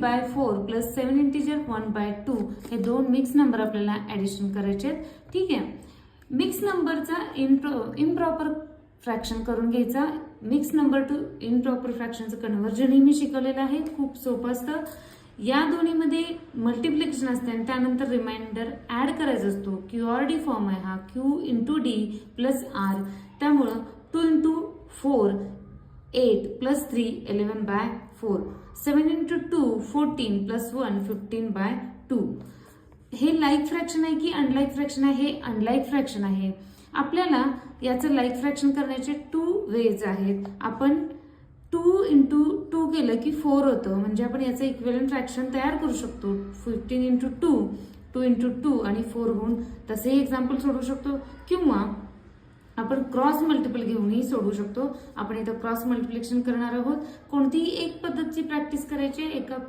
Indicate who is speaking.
Speaker 1: 3/4 plus 7 integer 1/2 हे दोन mix number आपल्याला ऍडिशन करायचे आहेत. ठीक आहे. मिक्स नंबरचा इम्प्रॉपर फ्रॅक्शन करून घ्यायचा. मिक्स नंबर टू इम्प्रॉपर फ्रॅक्शनचं कन्व्हर्जन मी शिकवलेलं आहे. खूप सोपं असतं. या दोन्हीमध्ये मल्टिप्लिकेशन असते आणि त्यानंतर रिमाइंडर ऍड करायचा असतो. QRD फॉर्म आहे हा, Q into D plus R. त्यामुळं 2 इंटू 4 8 प्लस 3 11/4. 7 into 2 14 plus 1 15/2. हे लाईक फ्रॅक्शन आहे की अनलाईक फ्रॅक्शन आहे? हे अनलाईक फ्रॅक्शन आहे. आपल्याला याचं लाईक फ्रॅक्शन करण्याचे 2 वेज आहेत. आपण 2 इंटू 2 केलं की 4 होतं, म्हणजे आपण याचं इक्विव्हॅलेंट फ्रॅक्शन तयार करू शकतो. 15 इंटू 2 2 इंटू 2 आणि 4 होऊन तसेही एक्झाम्पल सोडवू शकतो, किंवा आपण क्रॉस मल्टिपल घेऊनही सोडवू शकतो. आपण इथं क्रॉस मल्टिप्लिकेशन करणार आहोत. कोणतीही एक पद्धतीची प्रॅक्टिस करायची. एका